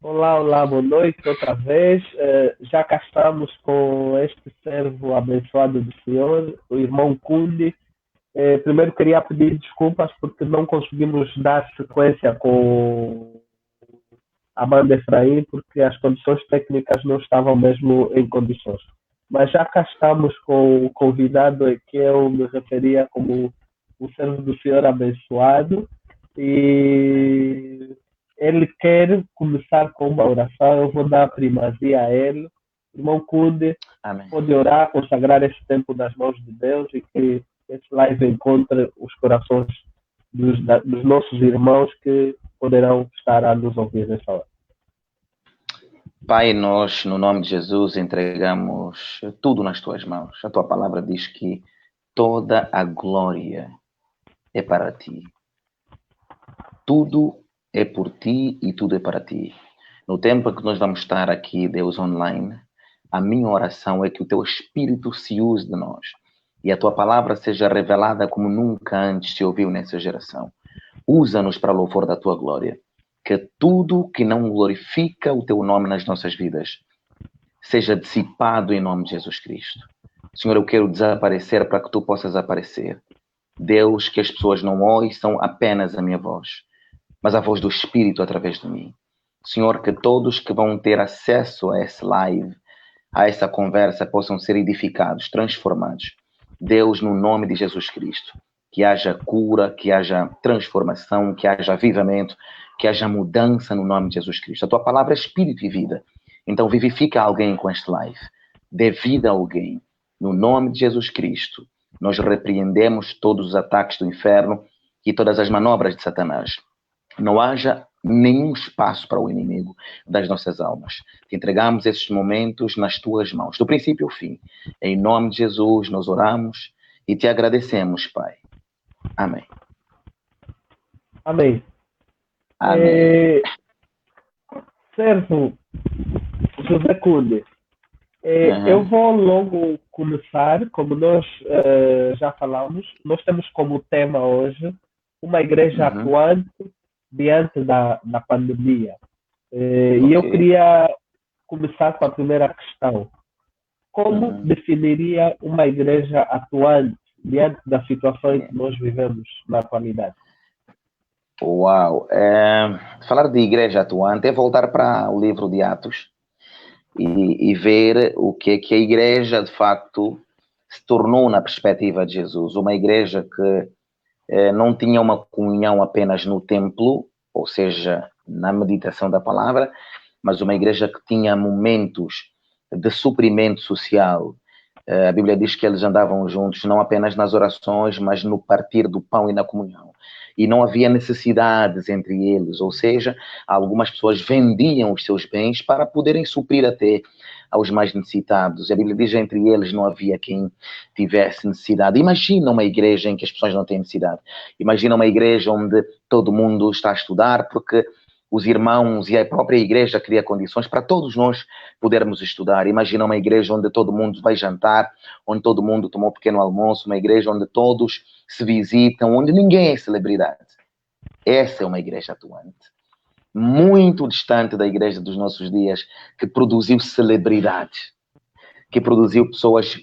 Olá, olá, boa noite outra vez. Já cá estamos com este servo abençoado do Senhor, o irmão Cundi. Primeiro queria pedir desculpas porque não conseguimos dar sequência com a banda Efraim, porque as condições técnicas não estavam mesmo em condições. Mas já cá estamos com o convidado a que eu me referia como o servo do Senhor abençoado, e ele quer começar com uma oração. Eu vou dar primazia a ele. Irmão Cude, Amém. pode orar, consagrar esse tempo nas mãos de Deus e que esse live encontre os corações dos nossos irmãos que poderão estar a nos ouvir nessa hora. Pai, nós, no nome de Jesus, entregamos tudo nas tuas mãos. A tua palavra diz que toda a glória é para ti. Tudo é por ti e tudo é para ti. No tempo que nós vamos estar aqui, Deus, online, a minha oração é que o teu Espírito se use de nós e a tua palavra seja revelada como nunca antes se ouviu nessa geração. Usa-nos para louvor da tua glória. Que tudo que não glorifica o teu nome nas nossas vidas seja dissipado em nome de Jesus Cristo. Senhor, eu quero desaparecer para que tu possas aparecer. Deus, que as pessoas não ouçam apenas a minha voz, mas a voz do Espírito através de mim. Senhor, que todos que vão ter acesso a esse live, a essa conversa, possam ser edificados, transformados. Deus, no nome de Jesus Cristo, que haja cura, que haja transformação, que haja avivamento, que haja mudança no nome de Jesus Cristo. A tua palavra é espírito e vida. Então vivifica alguém com este live. Dê vida a alguém. No nome de Jesus Cristo, nós repreendemos todos os ataques do inferno e todas as manobras de Satanás. Não haja nenhum espaço para o inimigo das nossas almas. Te entregamos esses momentos nas tuas mãos, do princípio ao fim. Em nome de Jesus, nós oramos e te agradecemos, Pai. Amém. Amém. Amém. Servo José Cunha, eu vou logo começar, como nós já falamos. Nós temos como tema hoje uma igreja atuante diante da pandemia. E eu queria começar com a primeira questão. Como definiria uma igreja atuante diante da situação em que nós vivemos na atualidade? Uau! Falar de igreja atuante é voltar para o livro de Atos e ver o que é que a igreja, de facto, se tornou na perspectiva de Jesus. Uma igreja que não tinha uma comunhão apenas no templo, ou seja, na meditação da palavra, mas uma igreja que tinha momentos de suprimento social. A Bíblia diz que eles andavam juntos não apenas nas orações, mas no partir do pão e na comunhão. E não havia necessidades entre eles, ou seja, algumas pessoas vendiam os seus bens para poderem suprir até aos mais necessitados. E a Bíblia diz que entre eles não havia quem tivesse necessidade. Imagina uma igreja em que as pessoas não têm necessidade. Imagina uma igreja onde todo mundo está a estudar, porque os irmãos e a própria igreja cria condições para todos nós podermos estudar. Imagina uma igreja onde todo mundo vai jantar, onde todo mundo tomou um pequeno almoço, uma igreja onde todos se visitam, onde ninguém é celebridade. Essa é uma igreja atuante. Muito distante da igreja dos nossos dias, que produziu celebridades, que produziu pessoas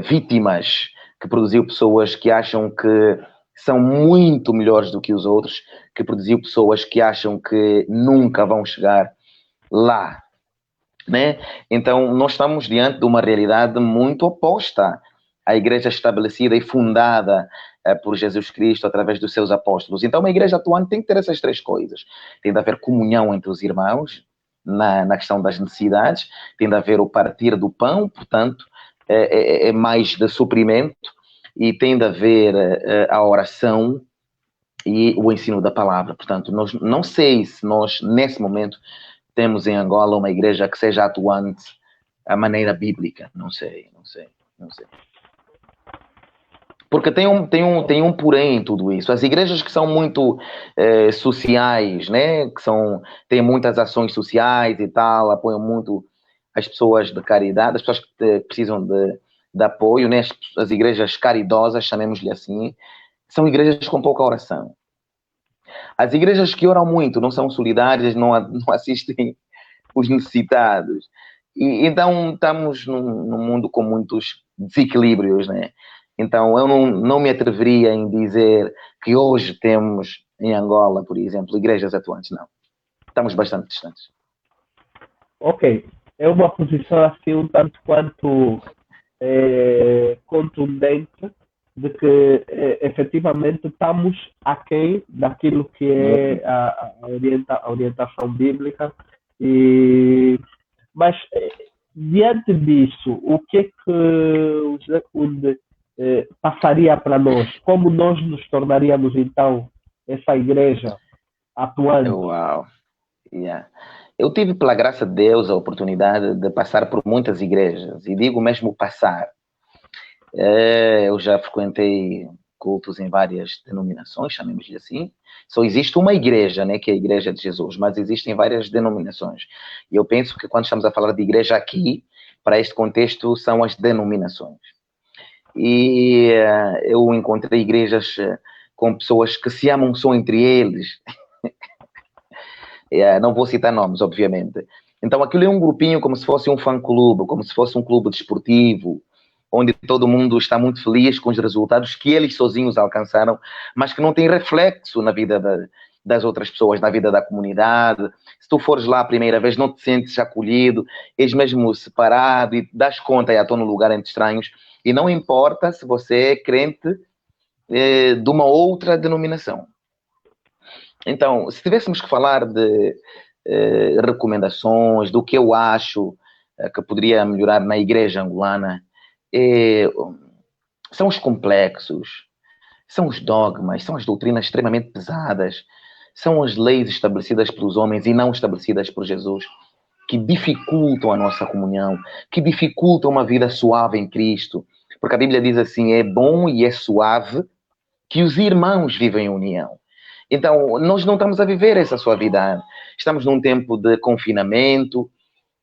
vítimas, que produziu pessoas que acham que são muito melhores do que os outros, que produziu pessoas que acham que nunca vão chegar lá, né? Então, nós estamos diante de uma realidade muito oposta à igreja estabelecida e fundada por Jesus Cristo através dos seus apóstolos. Então, uma igreja atuante tem que ter essas três coisas. Tem de haver comunhão entre os irmãos, na questão das necessidades, tem de haver o partir do pão, portanto, é mais de suprimento, e tem de haver a oração e o ensino da palavra. Portanto, nós, não sei se nós, nesse momento, temos em Angola uma igreja que seja atuante à maneira bíblica. Não sei. Porque tem um porém em tudo isso. As igrejas que são muito sociais, né? Têm muitas ações sociais e tal, apoiam muito as pessoas de caridade, as pessoas que precisam de apoio, né? As igrejas caridosas, chamemos-lhe assim, são igrejas com pouca oração. As igrejas que oram muito não são solidárias, não assistem os necessitados. E, então estamos num mundo com muitos desequilíbrios, né? Então eu não me atreveria em dizer que hoje temos em Angola, por exemplo, igrejas atuantes, não. Estamos bastante distantes. Ok, é uma posição assim um tanto quanto contundente de que efetivamente estamos aquém daquilo que é a orientação bíblica. Mas diante disso, o que é que o José Kunde passaria para nós? Como nós nos tornaríamos então essa igreja atuante? Uau! Yeah. Eu tive, pela graça de Deus, a oportunidade de passar por muitas igrejas, e digo mesmo passar. Eu já frequentei cultos em várias denominações, chamemos-lhe assim. Só existe uma igreja, né, que é a Igreja de Jesus, mas existem várias denominações. E eu penso que quando estamos a falar de igreja aqui, para este contexto, são as denominações. E eu encontrei igrejas com pessoas que se amam só entre eles. Não vou citar nomes, obviamente. Então, aquilo é um grupinho como se fosse um fã-clube, como se fosse um clube desportivo, onde todo mundo está muito feliz com os resultados que eles sozinhos alcançaram, mas que não tem reflexo na vida das outras pessoas, na vida da comunidade. Se tu fores lá a primeira vez, não te sentes acolhido, és mesmo separado e das conta, estou no lugar entre estranhos, e não importa se você é crente de uma outra denominação. Então, se tivéssemos que falar de recomendações, do que eu acho que poderia melhorar na igreja angolana, são os complexos, são os dogmas, são as doutrinas extremamente pesadas, são as leis estabelecidas pelos homens e não estabelecidas por Jesus, que dificultam a nossa comunhão, que dificultam uma vida suave em Cristo. Porque a Bíblia diz assim, é bom e é suave que os irmãos vivem em união. Então, nós não estamos a viver essa suavidade. Estamos num tempo de confinamento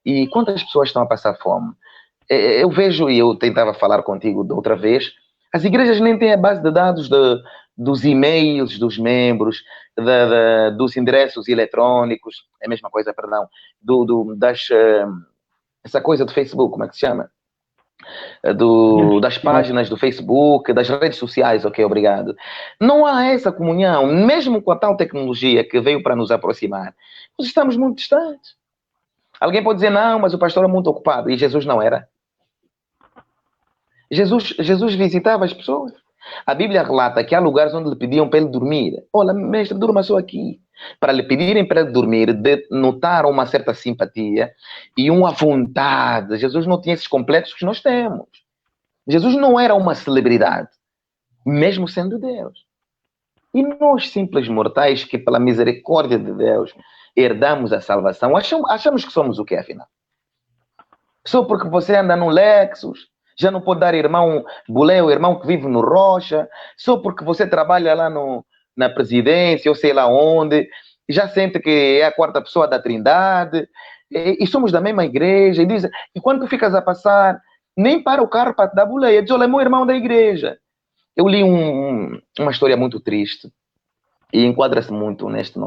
e quantas pessoas estão a passar fome? Eu vejo, e eu tentava falar contigo da outra vez, as igrejas nem têm a base de dados dos e-mails dos membros, dos endereços eletrônicos, é a mesma coisa, perdão, essa coisa do Facebook, como é que se chama? Das páginas do Facebook, das redes sociais, ok, obrigado. Não há essa comunhão, mesmo com a tal tecnologia que veio para nos aproximar. Nós estamos muito distantes. Alguém pode dizer, não, mas o pastor é muito ocupado. E Jesus não era. Jesus visitava as pessoas. A Bíblia relata que há lugares onde lhe pediam para ele dormir. Olha, mestre, durma só aqui. Para lhe pedirem para ele dormir, notaram uma certa simpatia e uma vontade. Jesus não tinha esses complexos que nós temos. Jesus não era uma celebridade, mesmo sendo Deus. E nós, simples mortais, que pela misericórdia de Deus herdamos a salvação, achamos que somos o que, afinal? Só porque você anda no Lexus, já não pode dar irmão bulé, o irmão que vive no Rocha, só porque você trabalha lá na presidência, ou sei lá onde, já sente que é a quarta pessoa da Trindade, e somos da mesma igreja, e quando tu ficas a passar, nem para o carro para te dar boleia, diz, olha, é meu irmão da igreja. Eu li uma história muito triste, e enquadra-se muito neste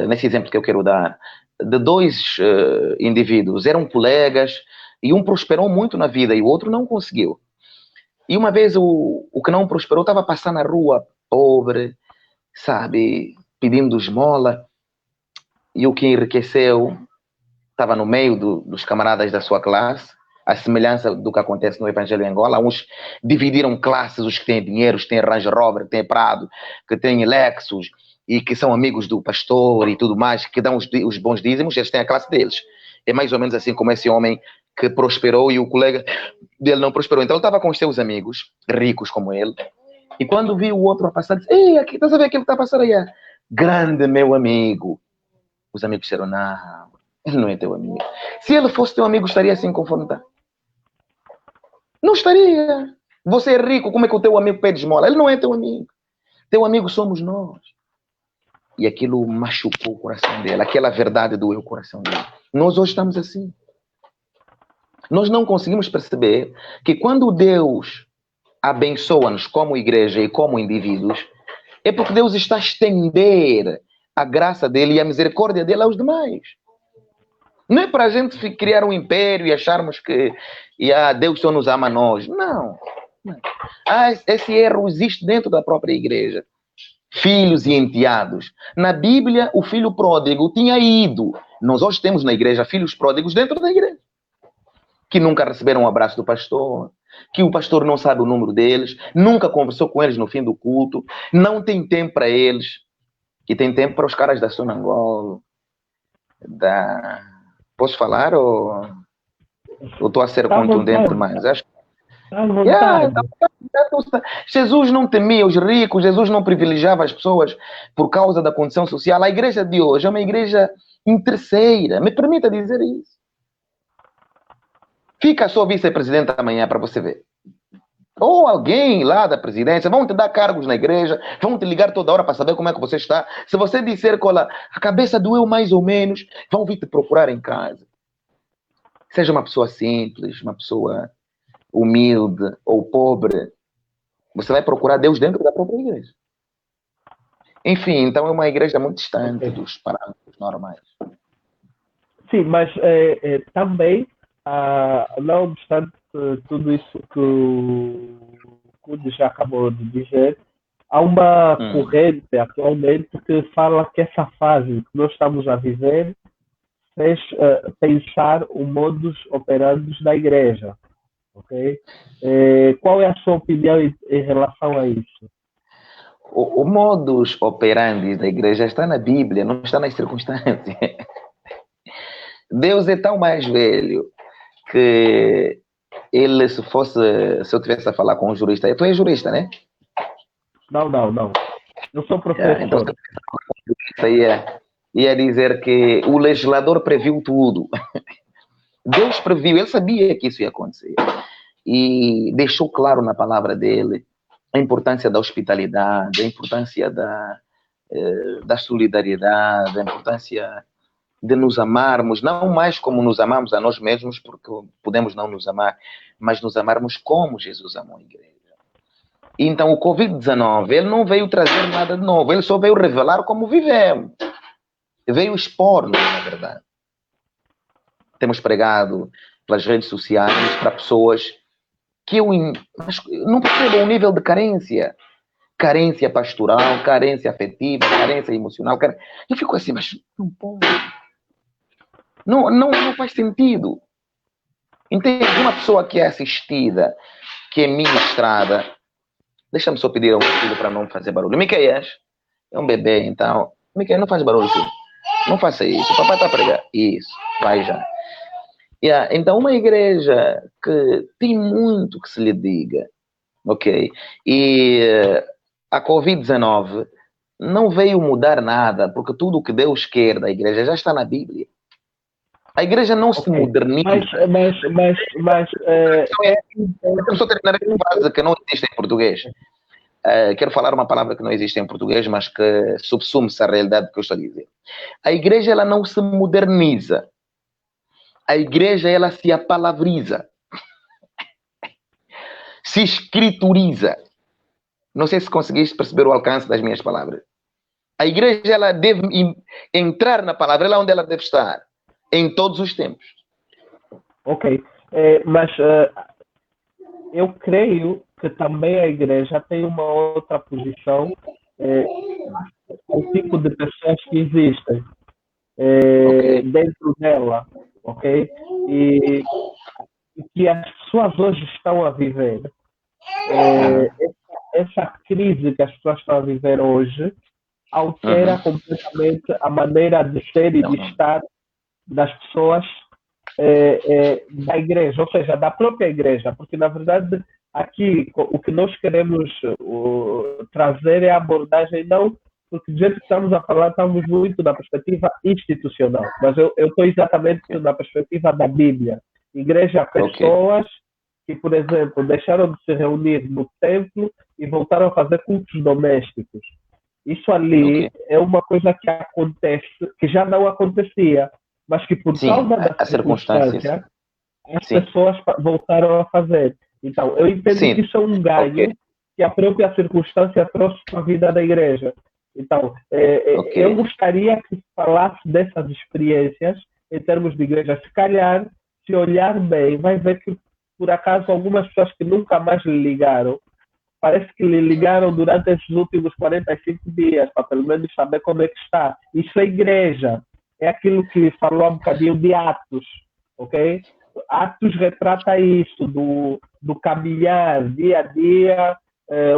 nesse exemplo que eu quero dar, de dois indivíduos, eram colegas, e um prosperou muito na vida, e o outro não conseguiu. E uma vez o que não prosperou estava a passar na rua, pobre, sabe, pedindo esmola, e o que enriqueceu estava no meio dos camaradas da sua classe, a semelhança do que acontece no Evangelho em Angola. Uns dividiram classes, os que têm dinheiro, os que têm Range Rover, que têm Prado, que têm Lexus, e que são amigos do pastor e tudo mais, que dão os bons dízimos, eles têm a classe deles. É mais ou menos assim como esse homem que prosperou e o colega dele não prosperou. Então ele estava com os seus amigos, ricos como ele, e quando viu o outro a passar, disse, ei, aqui, estás a ver aquilo que está a passar aí? Grande meu amigo. Os amigos disseram, não, ele não é teu amigo. Se ele fosse teu amigo, estaria assim confrontado? Não estaria. Você é rico, como é que o teu amigo pede esmola? Ele não é teu amigo. Teu amigo somos nós. E aquilo machucou o coração dele. Aquela verdade doeu o coração dele. Nós hoje estamos assim. Nós não conseguimos perceber que quando Deus abençoa-nos como igreja e como indivíduos, é porque Deus está a estender a graça dele e a misericórdia dele aos demais. Não é para a gente criar um império e acharmos que Deus só nos ama a nós. Não. Esse erro existe dentro da própria igreja. Filhos e enteados. Na Bíblia, o filho pródigo tinha ido. Nós hoje temos na igreja filhos pródigos dentro da igreja, que nunca receberam um abraço do pastor, que o pastor não sabe o número deles, nunca conversou com eles no fim do culto, não tem tempo para eles, e tem tempo para os caras da Sonangol, Posso falar ou estou a ser Tá à contundente vontade, demais? Acho tá à vontade. Jesus não temia os ricos, Jesus não privilegiava as pessoas por causa da condição social. A igreja de hoje é uma igreja interesseira. Me permita dizer isso. Fica só vice-presidente amanhã para você ver. Ou alguém lá da presidência, vão te dar cargos na igreja, vão te ligar toda hora para saber como é que você está. Se você disser que a cabeça doeu mais ou menos, vão vir te procurar em casa. Seja uma pessoa simples, uma pessoa humilde ou pobre, você vai procurar Deus dentro da própria igreja. Enfim, então é uma igreja muito distante dos parâmetros normais. Sim, mas também, não obstante tudo isso que o Cude já acabou de dizer, há uma corrente atualmente que fala que essa fase que nós estamos a viver fez pensar o modus operandi da igreja. Okay? Qual é a sua opinião em relação a isso? O modus operandi da igreja está na Bíblia, não está nas circunstâncias. Deus é tão mais velho que ele, se eu tivesse a falar com um jurista, tu és jurista, né? Não. Eu sou professor. Então, ia dizer que o legislador previu tudo. Deus previu, ele sabia que isso ia acontecer. E deixou claro na palavra dele a importância da hospitalidade, a importância da solidariedade, a importância de nos amarmos, não mais como nos amamos a nós mesmos, porque podemos não nos amar, mas nos amarmos como Jesus amou a igreja. Então, o Covid-19, ele não veio trazer nada de novo, ele só veio revelar como vivemos. Veio expor-nos, na verdade. Temos pregado pelas redes sociais para pessoas que não percebam o nível de carência. Carência pastoral, carência afetiva, carência emocional. Eu fico assim, mas não pode. Não faz sentido. Entende? Uma pessoa que é assistida, que é ministrada. Deixa-me só pedir ao meu filho para não fazer barulho. Miqueias, é um bebê, então. Miqueias, não faz barulho, filho. Não faça isso. O papai está a pregar. Isso, vai já. Então, uma igreja que tem muito que se lhe diga, ok? E a Covid-19 não veio mudar nada, porque tudo o que Deus quer da igreja já está na Bíblia. A igreja não se moderniza. Mas eu só terminar essa frase que não existe em português. Quero falar uma palavra que não existe em português, mas que subsume-se à realidade que eu estou a dizer. A igreja, ela não se moderniza. A igreja, ela se apalavriza. Se escrituriza. Não sei se conseguiste perceber o alcance das minhas palavras. A igreja, ela deve entrar na palavra, ela é onde ela deve estar. Em todos os tempos. Ok. Mas eu creio que também a igreja tem uma outra posição, o tipo de pessoas que existem dentro dela, ok? E que as pessoas hoje estão a viver. Essa crise que as pessoas estão a viver hoje altera completamente a maneira de ser e de estar das pessoas da igreja, ou seja, da própria igreja, porque na verdade aqui o que nós queremos trazer é a abordagem, não, porque do jeito que estamos a falar estamos muito na perspectiva institucional, mas eu estou exatamente na perspectiva da Bíblia. Igreja, pessoas que, por exemplo, deixaram de se reunir no templo e voltaram a fazer cultos domésticos. Isso ali é uma coisa que acontece, que já não acontecia, mas que por causa da circunstância, as pessoas voltaram a fazer. Então, eu entendo que isso é um ganho que a própria circunstância trouxe para a vida da igreja. Então, eu gostaria que falasse dessas experiências em termos de igreja. Se calhar, se olhar bem, vai ver que, por acaso, algumas pessoas que nunca mais lhe ligaram, parece que lhe ligaram durante esses últimos 45 dias, para pelo menos saber como é que está. Isso é igreja. É aquilo que falou um bocadinho de Atos, ok? Atos retrata isso, do caminhar dia a dia,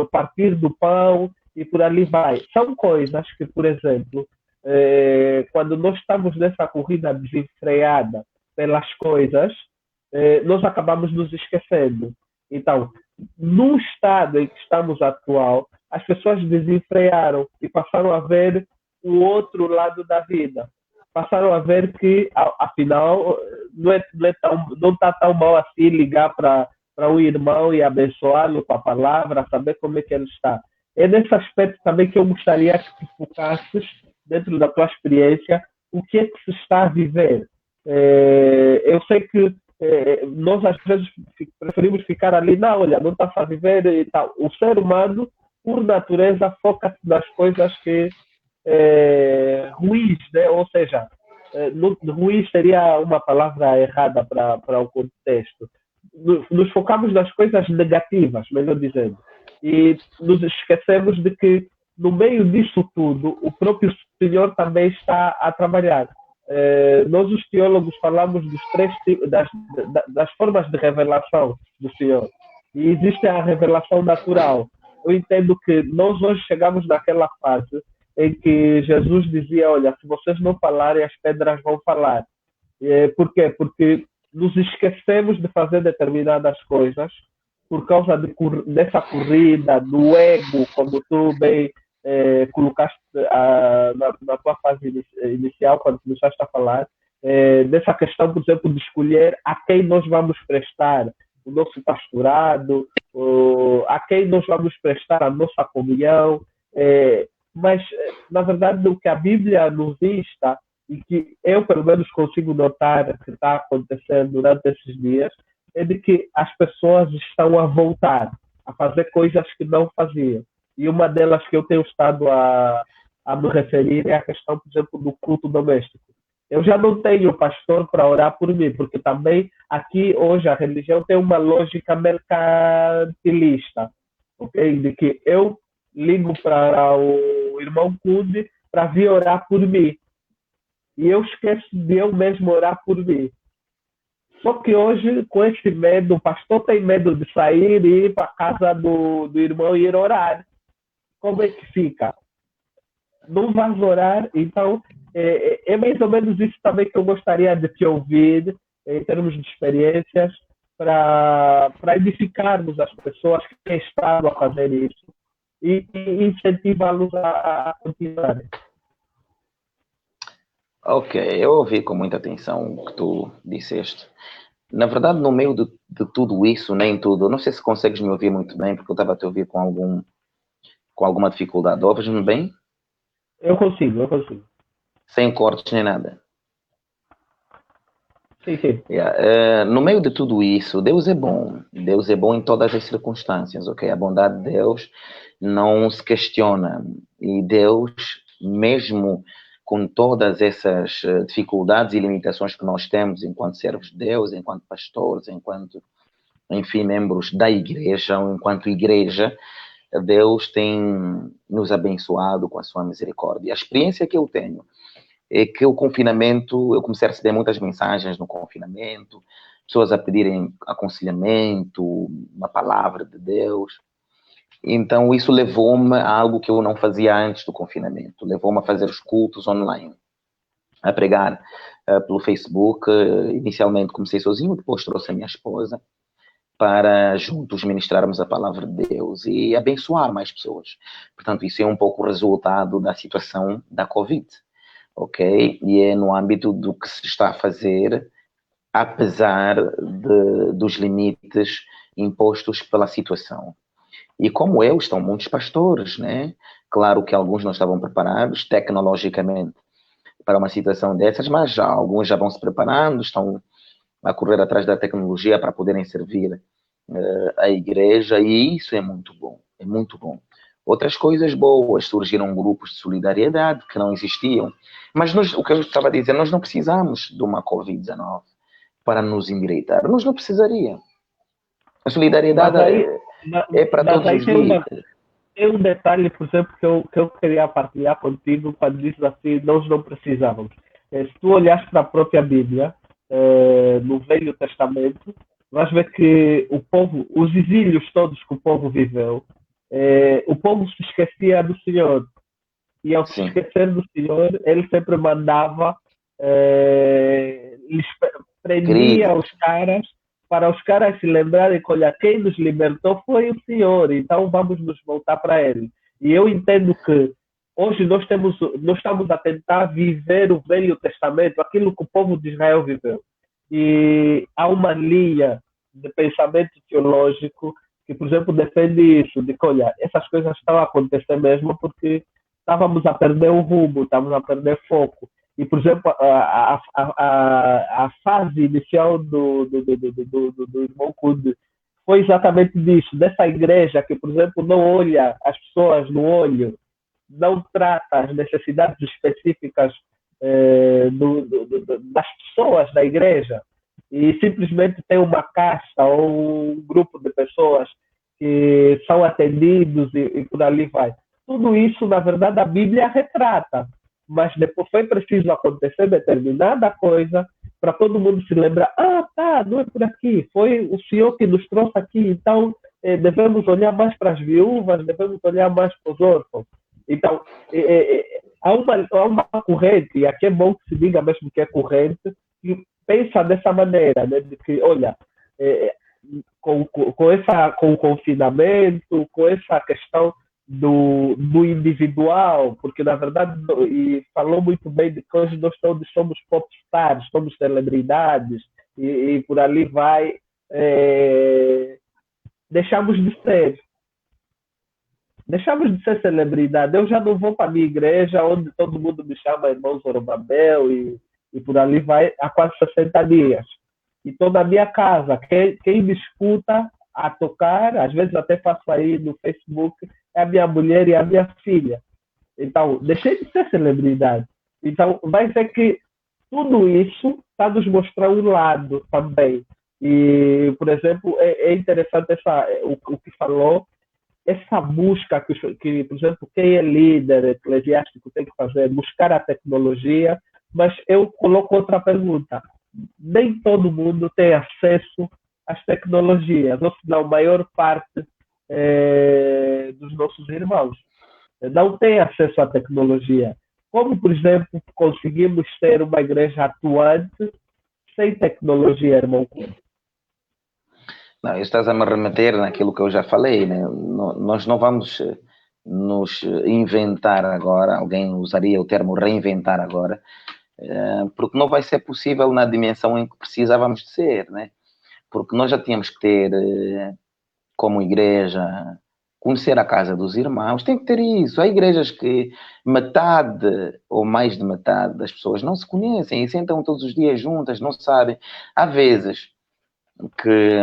o partir do pão e por ali vai. São coisas que, por exemplo, quando nós estamos nessa corrida desenfreada pelas coisas, nós acabamos nos esquecendo. Então, no estado em que estamos atual, as pessoas desenfrearam e passaram a ver o outro lado da vida. Passaram a ver que, afinal, não está tão mal assim ligar para um irmão e abençoá-lo com a palavra, saber como é que ele está. É nesse aspecto também que eu gostaria que tu focasses, dentro da tua experiência, o que é que se está a viver. Eu sei que nós às vezes preferimos ficar ali, não, olha, não está a viver e tal. O ser humano, por natureza, foca-se nas coisas que ruins, né? Ou seja, ruins seria uma palavra errada para o contexto. Nos focamos nas coisas negativas, melhor dizendo, e nos esquecemos de que no meio disso tudo o próprio Senhor também está a trabalhar. Nós, os teólogos, falamos dos das formas de revelação do Senhor. E existe a revelação natural. Eu entendo que nós hoje chegamos naquela fase em que Jesus dizia, olha, se vocês não falarem, as pedras vão falar. Por quê? Porque nos esquecemos de fazer determinadas coisas por causa dessa corrida, do ego, como tu bem colocaste na tua fase inicial, quando começaste a falar, dessa questão, por exemplo, de escolher a quem nós vamos prestar o nosso pastorado, a quem nós vamos prestar a nossa comunhão. Mas, na verdade, o que a Bíblia nos insta, e que eu, pelo menos, consigo notar que está acontecendo durante esses dias, é de que as pessoas estão a voltar a fazer coisas que não faziam. E uma delas que eu tenho estado a me referir é a questão, por exemplo, do culto doméstico. Eu já não tenho pastor para orar por mim, porque também aqui hoje a religião tem uma lógica mercantilista, ok? De que eu ligo para o irmão Cunde para vir orar por mim. E eu esqueço de eu mesmo orar por mim. Só que hoje, com esse medo, o pastor tem medo de sair e ir para a casa do irmão e ir orar. Como é que fica? Não vais orar? Então, é mais ou menos isso também que eu gostaria de te ouvir, em termos de experiências, para edificarmos as pessoas que têm estado a fazer isso e incentivá-los a continuarem. Ok, eu ouvi com muita atenção o que tu disseste. Na verdade, no meio de tudo isso, nem tudo, não sei se consegues me ouvir muito bem, porque eu estava a te ouvir com alguma dificuldade. Ouves-me bem? Eu consigo. Sem cortes nem nada. Sim. Yeah. No meio de tudo isso, Deus é bom. Deus é bom em todas as circunstâncias, ok? A bondade de Deus não se questiona. E Deus, mesmo com todas essas dificuldades e limitações que nós temos enquanto servos de Deus, enquanto pastores, enquanto, enfim, membros da igreja, ou enquanto igreja, Deus tem nos abençoado com a sua misericórdia. A experiência que eu tenho é que o confinamento, eu comecei a receber muitas mensagens no confinamento, pessoas a pedirem aconselhamento, uma palavra de Deus. Então, isso levou-me a algo que eu não fazia antes do confinamento. Levou-me a fazer os cultos online, a pregar pelo Facebook. Inicialmente comecei sozinho, depois trouxe a minha esposa para juntos ministrarmos a palavra de Deus e abençoar mais pessoas. Portanto, isso é um pouco o resultado da situação da Covid, ok? E é no âmbito do que se está a fazer, apesar dos limites impostos pela situação. E como eu, estão muitos pastores, né? Claro que alguns não estavam preparados tecnologicamente para uma situação dessas, mas já, alguns já vão se preparando, estão a correr atrás da tecnologia para poderem servir a igreja, e isso é muito bom, outras coisas boas, surgiram grupos de solidariedade que não existiam. Mas o que eu estava a dizer, nós não precisamos de uma Covid-19 para nos endireitar. Nós não precisaríamos. A Mas solidariedade aí, é para mas todos aí os dias. tem um detalhe, por exemplo, que eu queria partilhar contigo quando dizes assim, nós não precisávamos. Se tu olhares para a própria Bíblia, no Velho Testamento, vais ver que o povo, os exílios todos que o povo viveu, o povo se esquecia do Senhor. E ao se Sim. esquecer do Senhor, ele sempre mandava, lhes prendia Crise. os caras, para os caras se lembrarem que, olha, quem nos libertou foi o Senhor, então vamos nos voltar para ele. E eu entendo que hoje nós estamos a tentar viver o Velho Testamento, aquilo que o povo de Israel viveu. E há uma linha de pensamento teológico que, por exemplo, defende isso, de que, olha, essas coisas estão a acontecer mesmo porque estávamos a perder o rumo, estávamos a perder foco. E, por exemplo, a fase inicial do irmão Kude foi exatamente disso, dessa igreja que, por exemplo, não olha as pessoas no olho, não trata as necessidades específicas das pessoas da igreja e simplesmente tem uma casta ou um grupo de pessoas que são atendidos e por ali vai. Tudo isso, na verdade, a Bíblia retrata, mas depois foi preciso acontecer determinada coisa para todo mundo se lembrar, tá, não é por aqui, foi o Senhor que nos trouxe aqui, então devemos olhar mais para as viúvas, devemos olhar mais para os órfãos. Então, há uma corrente, e aqui é bom que se diga mesmo que é corrente, que pensa dessa maneira, né, de que, olha, com o confinamento, com essa questão do individual, porque na verdade, e falou muito bem de que hoje nós todos somos popstars, somos celebridades, e por ali vai, deixamos de ser. Deixamos de ser celebridade. Eu já não vou para a minha igreja, onde todo mundo me chama irmão Zorobabel e por ali vai há quase 60 dias. E estou na minha casa. Quem me escuta a tocar, às vezes até faço aí no Facebook, é a minha mulher e a minha filha. Então, deixei de ser celebridade. Então, vai ser que tudo isso está nos mostrando um lado também. E, por exemplo, é interessante o que falou, essa busca que, por exemplo, quem é líder eclesiástico tem que fazer, buscar a tecnologia, mas eu coloco outra pergunta. Nem todo mundo tem acesso às tecnologias, ou seja, a maior parte dos nossos irmãos não tem acesso à tecnologia. Como, por exemplo, conseguimos ter uma igreja atuante sem tecnologia, irmão? Não, estás a me remeter naquilo que eu já falei, né? Nós não vamos nos inventar agora, alguém usaria o termo reinventar agora, porque não vai ser possível na dimensão em que precisávamos de ser, né? Porque nós já tínhamos que ter, como igreja, conhecer a casa dos irmãos, tem que ter isso. Há igrejas que metade ou mais de metade das pessoas não se conhecem e sentam todos os dias juntas, não sabem. Há vezes que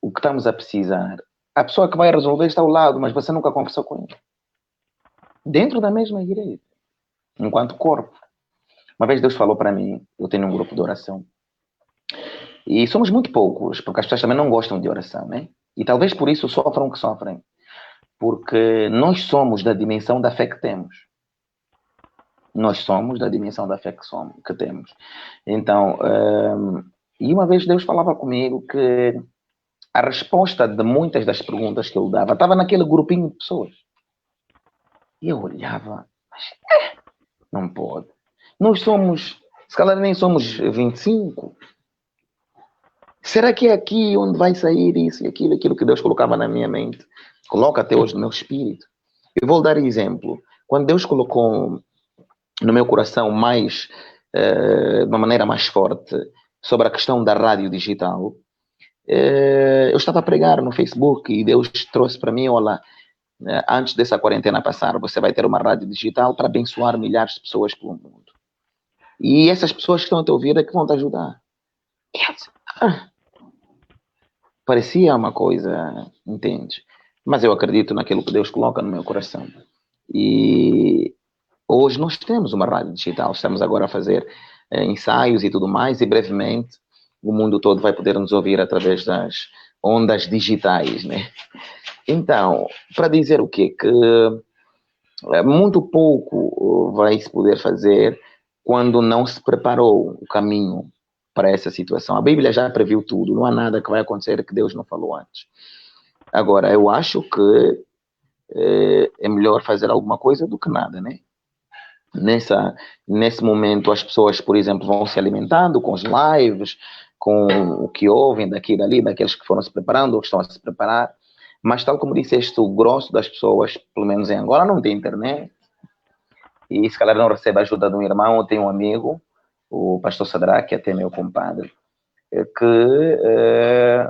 o que estamos a precisar, a pessoa que vai resolver está ao lado, mas você nunca conversou com ele. Dentro da mesma igreja, enquanto corpo. Uma vez Deus falou para mim, eu tenho um grupo de oração, e somos muito poucos, porque as pessoas também não gostam de oração, né? E talvez por isso sofram o que sofrem. Porque nós somos da dimensão da fé que temos. Nós somos da dimensão da fé que temos. Então, e uma vez Deus falava comigo que a resposta de muitas das perguntas que eu dava estava naquele grupinho de pessoas. E eu olhava, mas não pode. Nós somos, se calhar nem somos 25. Será que é aqui onde vai sair isso e aquilo que Deus colocava na minha mente? Coloca até hoje no meu espírito. Eu vou dar exemplo. Quando Deus colocou no meu coração mais, de uma maneira mais forte, sobre a questão da rádio digital, eu estava a pregar no Facebook e Deus trouxe para mim, olha, antes dessa quarentena passar, você vai ter uma rádio digital para abençoar milhares de pessoas pelo mundo. E essas pessoas que estão a te ouvir é que vão te ajudar. Parecia uma coisa, entende? mas eu acredito naquilo que Deus coloca no meu coração. E hoje nós temos uma rádio digital, estamos agora a fazer ensaios e tudo mais, e brevemente o mundo todo vai poder nos ouvir através das ondas digitais, né? Então, para dizer o quê? Que muito pouco vai se poder fazer quando não se preparou o caminho para essa situação. A Bíblia já previu tudo, não há nada que vai acontecer que Deus não falou antes. Agora, eu acho que é melhor fazer alguma coisa do que nada, né? Nesse momento, as pessoas, por exemplo, vão se alimentando com os lives, com o que ouvem daqui e dali, daqueles que foram se preparando ou que estão a se preparar. Mas, tal como disseste, o grosso das pessoas, pelo menos em Angola, não tem internet. E se calhar não recebe a ajuda de um irmão ou tem um amigo, o pastor Sadraque, que é até meu compadre, que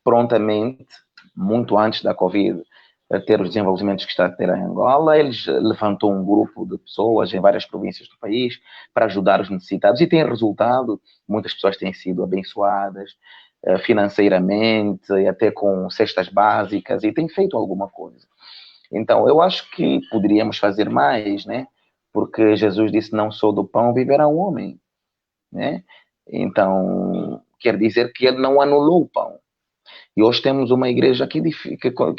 prontamente, muito antes da Covid, ter os desenvolvimentos que está a ter em Angola, eles levantou um grupo de pessoas em várias províncias do país para ajudar os necessitados e tem resultado. Muitas pessoas têm sido abençoadas financeiramente e até com cestas básicas e têm feito alguma coisa. Então, eu acho que poderíamos fazer mais, né? Porque Jesus disse, não sou do pão, viverá o homem, né? Então, quer dizer que ele não anulou o pão. E hoje temos uma igreja que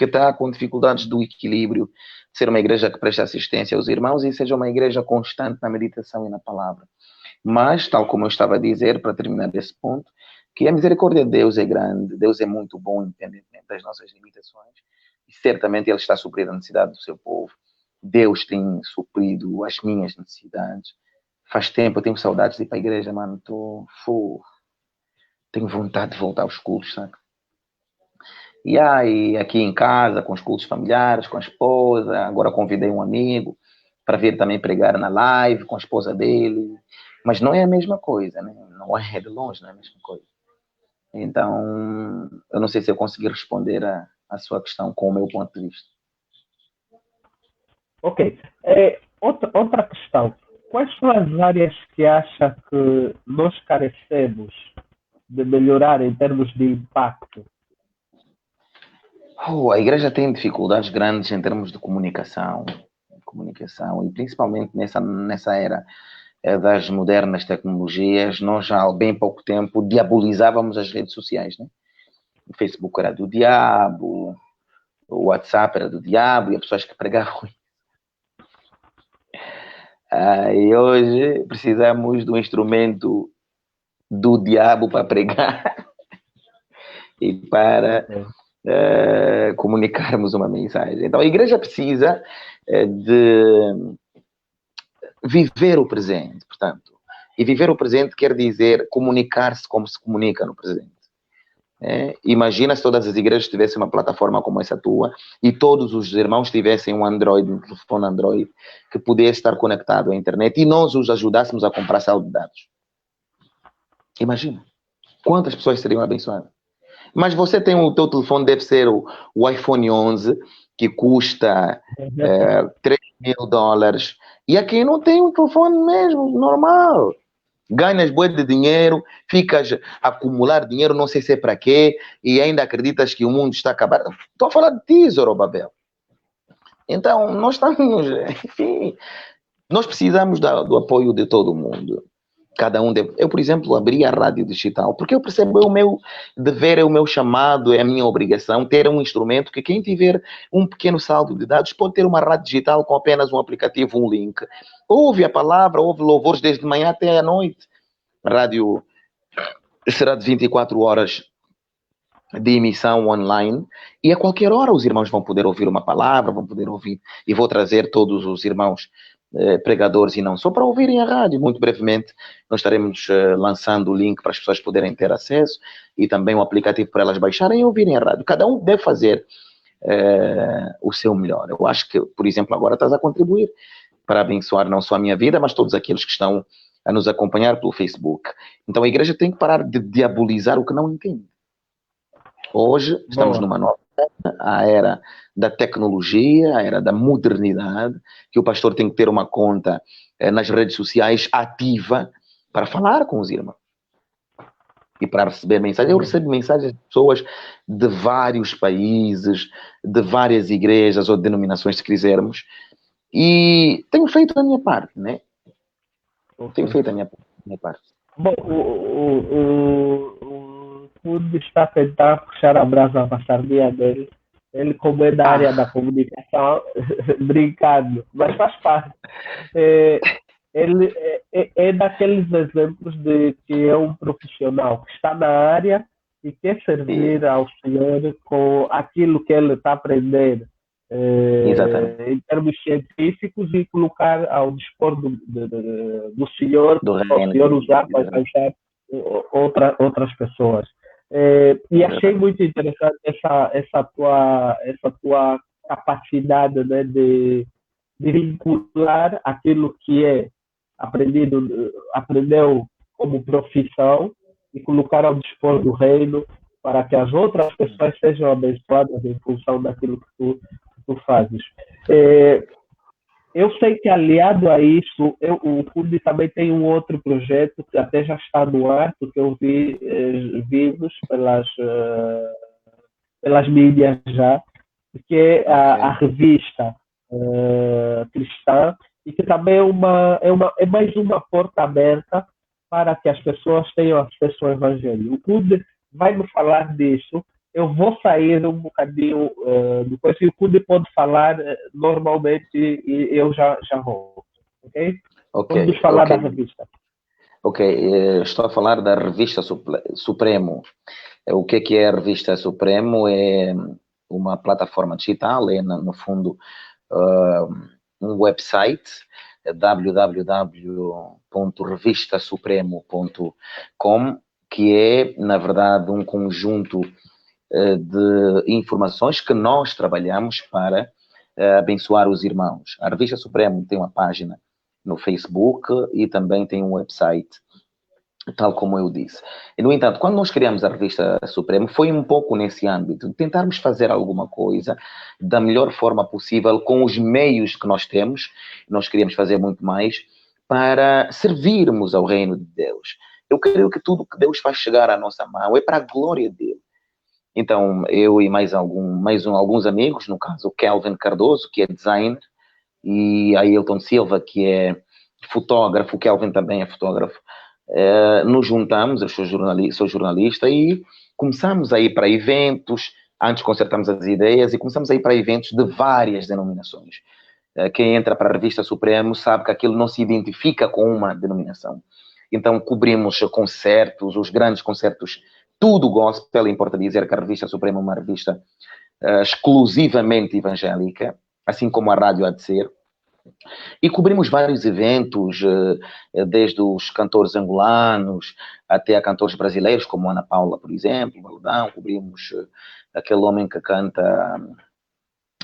está com dificuldades do equilíbrio, de ser uma igreja que presta assistência aos irmãos e seja uma igreja constante na meditação e na palavra. Mas, tal como eu estava a dizer, para terminar esse ponto, que a misericórdia de Deus é grande, Deus é muito bom, independentemente das nossas limitações, e certamente Ele está a suprir a necessidade do seu povo. Deus tem suprido as minhas necessidades. Faz tempo, eu tenho saudades de ir para a igreja, mano. Tenho vontade de voltar aos cultos, sabe? E aí, aqui em casa, com os cultos familiares, com a esposa, agora convidei um amigo para vir também pregar na live com a esposa dele. Mas não é a mesma coisa, né? Não é de longe, não é a mesma coisa. Então, eu não sei se eu consegui responder a sua questão com o meu ponto de vista. Ok. Outra questão. Quais são as áreas que acha que nós carecemos de melhorar em termos de impacto? A igreja tem dificuldades grandes em termos de comunicação, e principalmente nessa era das modernas tecnologias. Nós já há bem pouco tempo diabolizávamos as redes sociais, né? O Facebook era do diabo, o WhatsApp era do diabo, e as pessoas que pregavam. E hoje precisamos do instrumento do diabo para pregar e para comunicarmos uma mensagem. Então a igreja precisa de viver o presente, portanto. E viver o presente quer dizer comunicar-se como se comunica no presente. Imagina se todas as igrejas tivessem uma plataforma como essa tua e todos os irmãos tivessem um Android, um telefone Android que pudesse estar conectado à internet e nós os ajudássemos a comprar saldo de dados. Imagina quantas pessoas seriam abençoadas. Mas você tem o teu telefone, deve ser o iPhone 11, que custa $3.000, e aqui não tem um telefone mesmo, normal. Ganhas bué de dinheiro, ficas a acumular dinheiro, não sei se é para quê, e ainda acreditas que o mundo está acabado. Estou a falar de ti, Zorobabel. Então, nós estamos, enfim, nós precisamos do apoio de todo mundo. Cada um deve... Eu, por exemplo, abri a rádio digital, porque eu percebo o meu dever, é o meu chamado, é a minha obrigação ter um instrumento que quem tiver um pequeno saldo de dados pode ter uma rádio digital com apenas um aplicativo, um link. Ouve a palavra, ouve louvores desde manhã até à noite. A rádio será de 24 horas de emissão online e a qualquer hora os irmãos vão poder ouvir uma palavra, vão poder ouvir, e vou trazer todos os irmãos pregadores e não só para ouvirem a rádio. Muito brevemente nós estaremos lançando o link para as pessoas poderem ter acesso e também um aplicativo para elas baixarem e ouvirem a rádio. Cada um deve fazer o seu melhor. Eu acho que, por exemplo, agora estás a contribuir para abençoar não só a minha vida, mas todos aqueles que estão a nos acompanhar pelo Facebook. Então a igreja tem que parar de diabolizar o que não entende. Hoje estamos numa nova era, a era da tecnologia, a era da modernidade, que o pastor tem que ter uma conta nas redes sociais ativa para falar com os irmãos. e para receber mensagens. Eu recebo mensagens de pessoas de vários países, de várias igrejas ou denominações, se quisermos, e tenho feito a minha parte, né? Tenho feito a minha parte. Bom, o Fundo está a tentar puxar a brasa para a sardinha dele. Ele, como é da área da comunicação, brincando, mas faz parte. É, ele é daqueles exemplos de que é um profissional que está na área e quer servir ao Senhor com aquilo que ele está aprendendo Exatamente. em termos científicos e colocar ao dispor do Senhor, Do para o reino. Senhor usar para alcançar outras pessoas. E achei muito interessante essa tua capacidade, né, de vincular aquilo que é aprendeu como profissão e colocar ao dispor do reino para que as outras pessoas sejam abençoadas em função daquilo que tu fazes. Eu sei que aliado a isso, o Fundi também tem um outro projeto que até já está no ar, porque eu vi vídeos pelas mídias já, que é a revista cristã, e que também é mais uma porta aberta para que as pessoas tenham acesso ao Evangelho. O Cude vai me falar disso. Eu vou sair um bocadinho do coisa e o Cude pode falar normalmente e eu já vou. Ok? Vamos falar da revista. Ok, estou a falar da revista Supremo. O que é a revista Supremo? É uma plataforma digital, é no fundo um website, www.revistasupremo.com, que é, na verdade, um conjunto de informações que nós trabalhamos para abençoar os irmãos. A Revista Supremo tem uma página no Facebook e também tem um website, tal como eu disse. E, no entanto, quando nós criamos a Revista Supremo, foi um pouco nesse âmbito, de tentarmos fazer alguma coisa da melhor forma possível, com os meios que nós temos. Nós queríamos fazer muito mais para servirmos ao reino de Deus. Eu creio que tudo que Deus faz chegar à nossa mão é para a glória dele. Então, eu e alguns amigos, no caso o Kelvin Cardoso, que é designer, e a Ailton Silva, que é fotógrafo, o Kelvin também é fotógrafo, nos juntamos, eu sou jornalista, e começamos a ir para eventos, antes concertamos as ideias, e começamos a ir para eventos de várias denominações. Quem entra para a Revista Supremo sabe que aquilo não se identifica com uma denominação. Então, cobrimos concertos, os grandes concertos, tudo gospel. Importa dizer que a Revista Suprema é uma revista exclusivamente evangélica, assim como a rádio há de ser. E cobrimos vários eventos, desde os cantores angolanos até a cantores brasileiros, como Ana Paula, por exemplo, Valdão. Cobrimos aquele homem que canta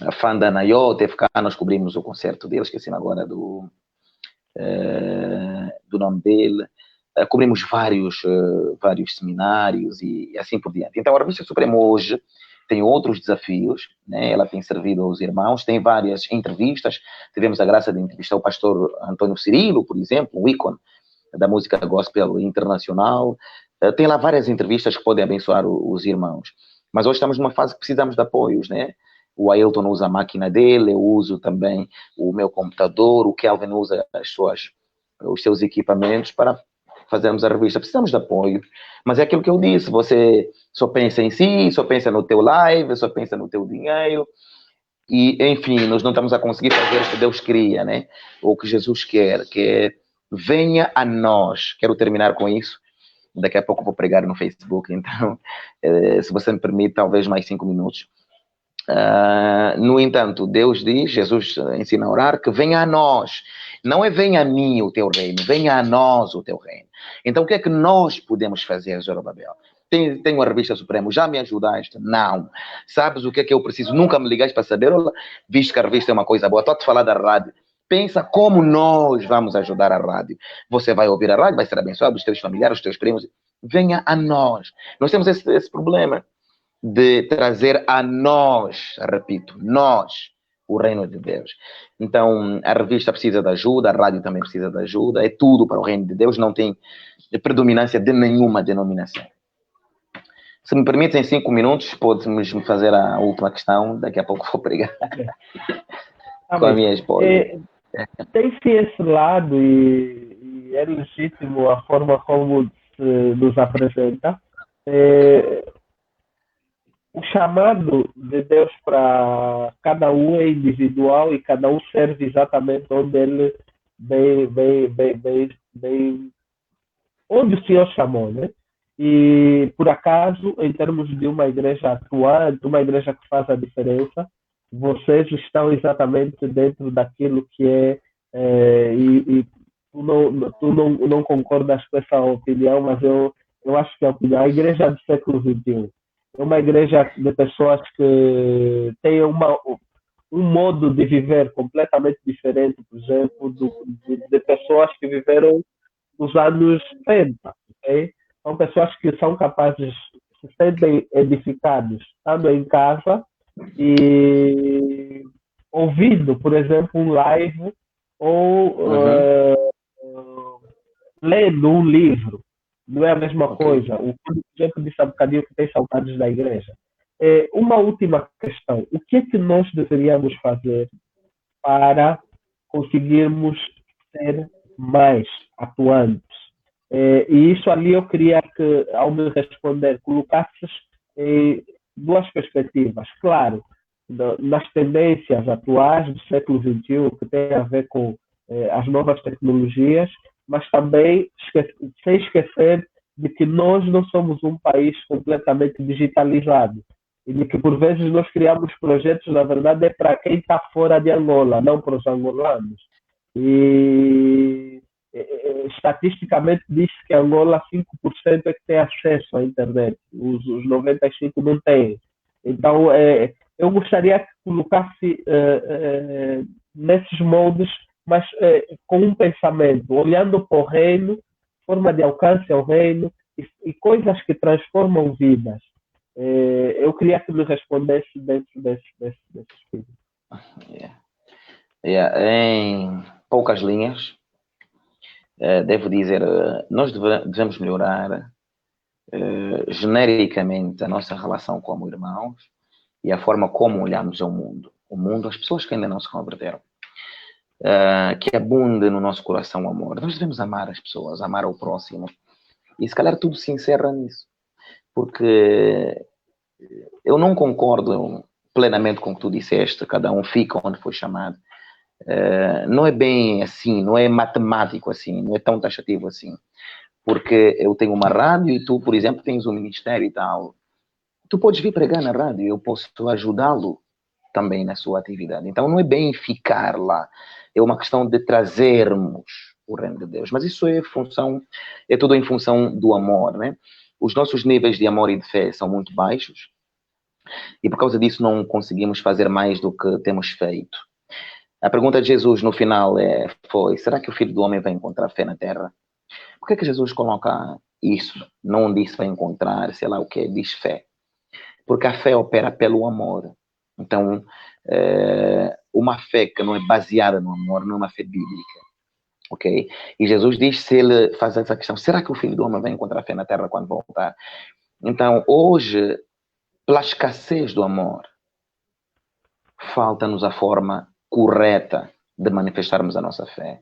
a Fanda Nayó, teve cá, nós cobrimos o concerto dele, esqueci agora do nome dele. Cobrimos vários seminários e assim por diante. Então, a Revista Supremo hoje tem outros desafios, né? Ela tem servido aos irmãos, tem várias entrevistas. Tivemos a graça de entrevistar o pastor Antônio Cirilo, por exemplo, um ícone da música gospel internacional. Tem lá várias entrevistas que podem abençoar os irmãos. Mas hoje estamos numa fase que precisamos de apoios, né? O Ailton usa a máquina dele, eu uso também o meu computador, o Kelvin usa os seus equipamentos para fazermos a revista. Precisamos de apoio, mas é aquilo que eu disse, você só pensa em si, só pensa no teu live, só pensa no teu dinheiro, e enfim, nós não estamos a conseguir fazer o que Deus queria, né? Ou o que Jesus quer, que é venha a nós. Quero terminar com isso. Daqui a pouco vou pregar no Facebook, então, se você me permite, talvez mais 5 minutos. No entanto, Deus diz, Jesus ensina a orar, que venha a nós. Não é venha a mim o teu reino, venha a nós o teu reino. Então, o que é que nós podemos fazer, Zorobabel? Tenho a Revista Supremo, já me ajudaste? Não. Sabes o que é que eu preciso? Nunca me ligaste para saber, visto que a revista é uma coisa boa, estou a te falar da rádio. Pensa como nós vamos ajudar a rádio. Você vai ouvir a rádio, vai ser abençoado, os teus familiares, os teus primos. Venha a nós. Nós temos esse problema de trazer a nós, repito, nós, o reino de Deus. Então, a revista precisa de ajuda, a rádio também precisa de ajuda, é tudo para o reino de Deus, não tem predominância de nenhuma denominação. Se me permitem 5 minutos, podes me fazer a última questão. Daqui a pouco vou pregar Tá com a bem. minha esposa. Tem-se esse lado e é legítimo a forma como se nos apresenta. O chamado de Deus para cada um é individual e cada um serve exatamente onde ele onde o Senhor chamou, né? E por acaso, em termos de uma igreja atuante, uma igreja que faz a diferença, vocês estão exatamente dentro daquilo que e tu não concordas com essa opinião, mas eu acho que a opinião, a igreja do século XXI é uma igreja de pessoas que têm um modo de viver completamente diferente, por exemplo, de pessoas que viveram nos anos 70, ok? São pessoas que são capazes, se sentem edificados, estando em casa e ouvindo, por exemplo, um live ou lendo um livro. Não é a mesma Ok. coisa. O exemplo disse há bocadinho que tem saudades da igreja. Uma última questão. O que é que nós deveríamos fazer para conseguirmos ser mais atuantes? E isso ali eu queria que, ao me responder, colocasses em duas perspectivas. Claro, nas tendências atuais do século XXI, que tem a ver com as novas tecnologias, mas também sem esquecer de que nós não somos um país completamente digitalizado e de que por vezes nós criamos projetos, na verdade, é para quem está fora de Angola, não para os angolanos. E estatisticamente diz que Angola 5% é que tem acesso à internet, os 95% não têm. Então, eu gostaria que colocasse nesses moldes, mas com um pensamento, olhando para o reino, forma de alcance ao reino e coisas que transformam vidas. Eu queria que me respondesse dentro desse espírito. Em poucas linhas, devo dizer, nós devemos melhorar genericamente a nossa relação como irmãos e a forma como olhamos ao mundo. O mundo, as pessoas que ainda não se converteram. Que abunde no nosso coração o amor. Nós devemos amar as pessoas, amar ao próximo. E se calhar tudo se encerra nisso. Porque eu não concordo plenamente com o que tu disseste, cada um fica onde foi chamado. Não é bem assim, não é matemático assim, não é tão taxativo assim. Porque eu tenho uma rádio e tu, por exemplo, tens um ministério e tal. Tu podes vir pregar na rádio, eu posso ajudá-lo também na sua atividade. Então não é bem ficar lá, é uma questão de trazermos o reino de Deus. Mas isso é tudo em função do amor, né? Os nossos níveis de amor e de fé são muito baixos e por causa disso não conseguimos fazer mais do que temos feito. A pergunta de Jesus no final foi: será que o Filho do Homem vai encontrar fé na terra? Por que é que Jesus coloca isso? Não disse vai encontrar, sei lá o que, diz fé. Porque a fé opera pelo amor. Então, uma fé que não é baseada no amor não é uma fé bíblica. Ok? E Jesus diz, se ele faz essa questão, será que o Filho do Homem vai encontrar fé na terra quando voltar? Então, hoje, pela escassez do amor, falta-nos a forma correta de manifestarmos a nossa fé.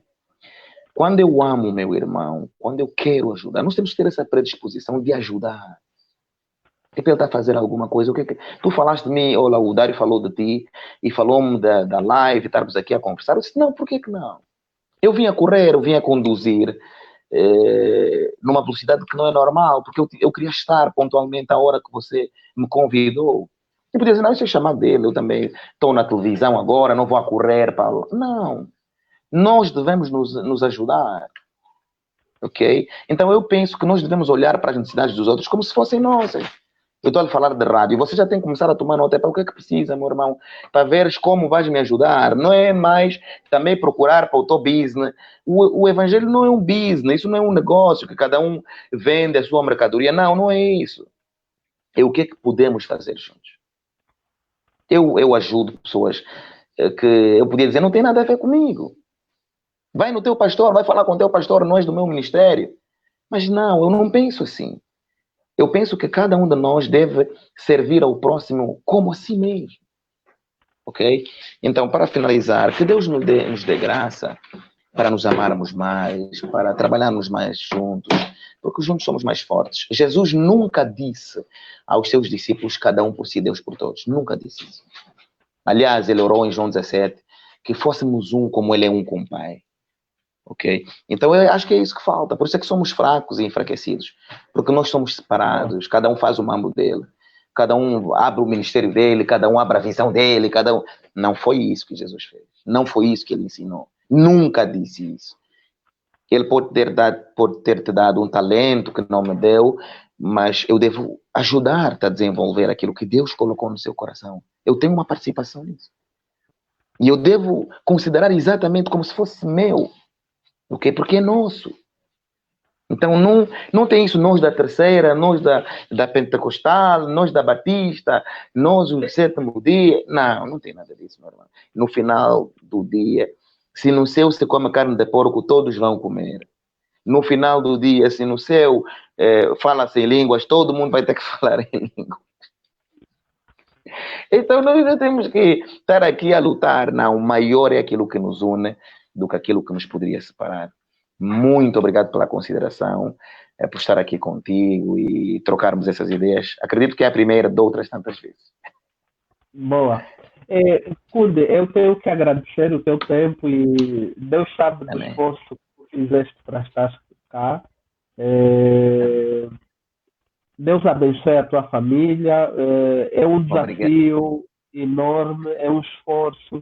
Quando eu amo o meu irmão, quando eu quero ajudar, nós temos que ter essa predisposição de ajudar. É para ele estar a fazer alguma coisa. Tu falaste de mim, olha, o Dário falou de ti e falou-me da live, estarmos aqui a conversar. Eu disse, não, por que não? Eu vim a correr, eu vim a conduzir numa velocidade que não é normal, porque eu queria estar pontualmente à hora que você me convidou. Eu podia dizer, não, isso é chamado dele, eu também estou na televisão agora, não vou a correr para... Não, nós devemos nos ajudar, ok? Então eu penso que nós devemos olhar para as necessidades dos outros como se fossem nossas. Eu estou a falar de rádio, você já tem que começar a tomar nota para o que é que precisa, meu irmão, para veres como vais me ajudar. Não é mais também procurar para o teu business. O evangelho não é um business, isso não é um negócio que cada um vende a sua mercadoria. Não, não é isso. É o que é que podemos fazer juntos. Eu ajudo pessoas que eu podia dizer não tem nada a ver comigo. Vai no teu pastor, vai falar com o teu pastor, não és do meu ministério. Mas não, eu não penso assim. Eu penso que cada um de nós deve servir ao próximo como a si mesmo. Ok? Então, para finalizar, que Deus nos dê graça para nos amarmos mais, para trabalharmos mais juntos, porque juntos somos mais fortes. Jesus nunca disse aos seus discípulos, cada um por si, Deus por todos. Nunca disse isso. Aliás, ele orou em João 17, que fôssemos um como ele é um com o Pai. Ok? Então, eu acho que é isso que falta. Por isso é que somos fracos e enfraquecidos. Porque nós somos separados, cada um faz o mambo dele. Cada um abre o ministério dele, cada um abre a visão dele, cada um... Não foi isso que Jesus fez. Não foi isso que ele ensinou. Nunca disse isso. Ele pode ter te dado um talento que não me deu, mas eu devo ajudar-te a desenvolver aquilo que Deus colocou no seu coração. Eu tenho uma participação nisso. E eu devo considerar exatamente como se fosse meu. Okay? Porque é nosso. Então, não tem isso, nós da terceira, nós da pentecostal, nós da batista, nós o sétimo dia. Não tem nada disso, meu irmão. No final do dia, se no céu se come carne de porco, todos vão comer. No final do dia, se no céu fala-se em línguas, todo mundo vai ter que falar em língua. Então, nós não temos que estar aqui a lutar. Não, maior é aquilo que nos une do que aquilo que nos poderia separar. Muito obrigado pela consideração, por estar aqui contigo e trocarmos essas ideias. Acredito que é a primeira de outras tantas vezes. Boa. Kunde, eu tenho que agradecer o teu tempo e Deus sabe do esforço que tu fizeste para estar cá. Deus abençoe a tua família. É um desafio enorme, é um esforço.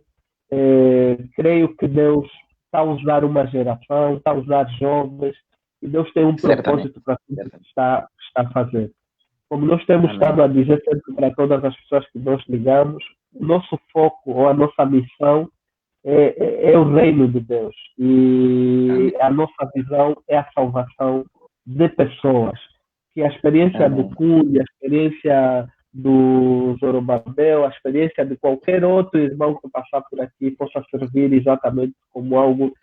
Creio que Deus está a usar uma geração, está a usar jovens, e Deus tem um propósito para tudo que está a fazer. Como nós temos estado a dizer sempre para todas as pessoas que nós ligamos, o nosso foco ou a nossa missão é o reino de Deus. E a nossa visão é a salvação de pessoas. Que a experiência do Cunha, a experiência do Zorobabel, a experiência de qualquer outro irmão que passar por aqui possa servir exatamente como algo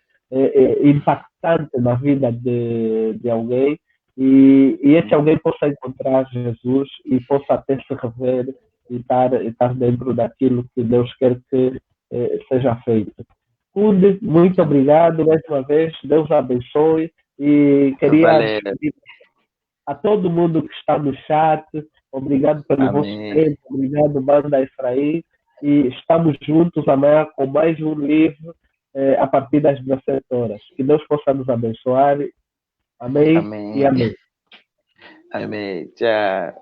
impactante na vida de alguém e esse alguém possa encontrar Jesus e possa até se rever e estar dentro daquilo que Deus quer que seja feito. Kunde, muito obrigado mais uma vez, Deus abençoe e queria despedir a todo mundo que está no chat, obrigado pelo vosso tempo, obrigado Banda Efraim, e estamos juntos amanhã com mais um livro a partir das 17 horas. Que Deus possa nos abençoar. Amém. E amém. Amém. Tchau.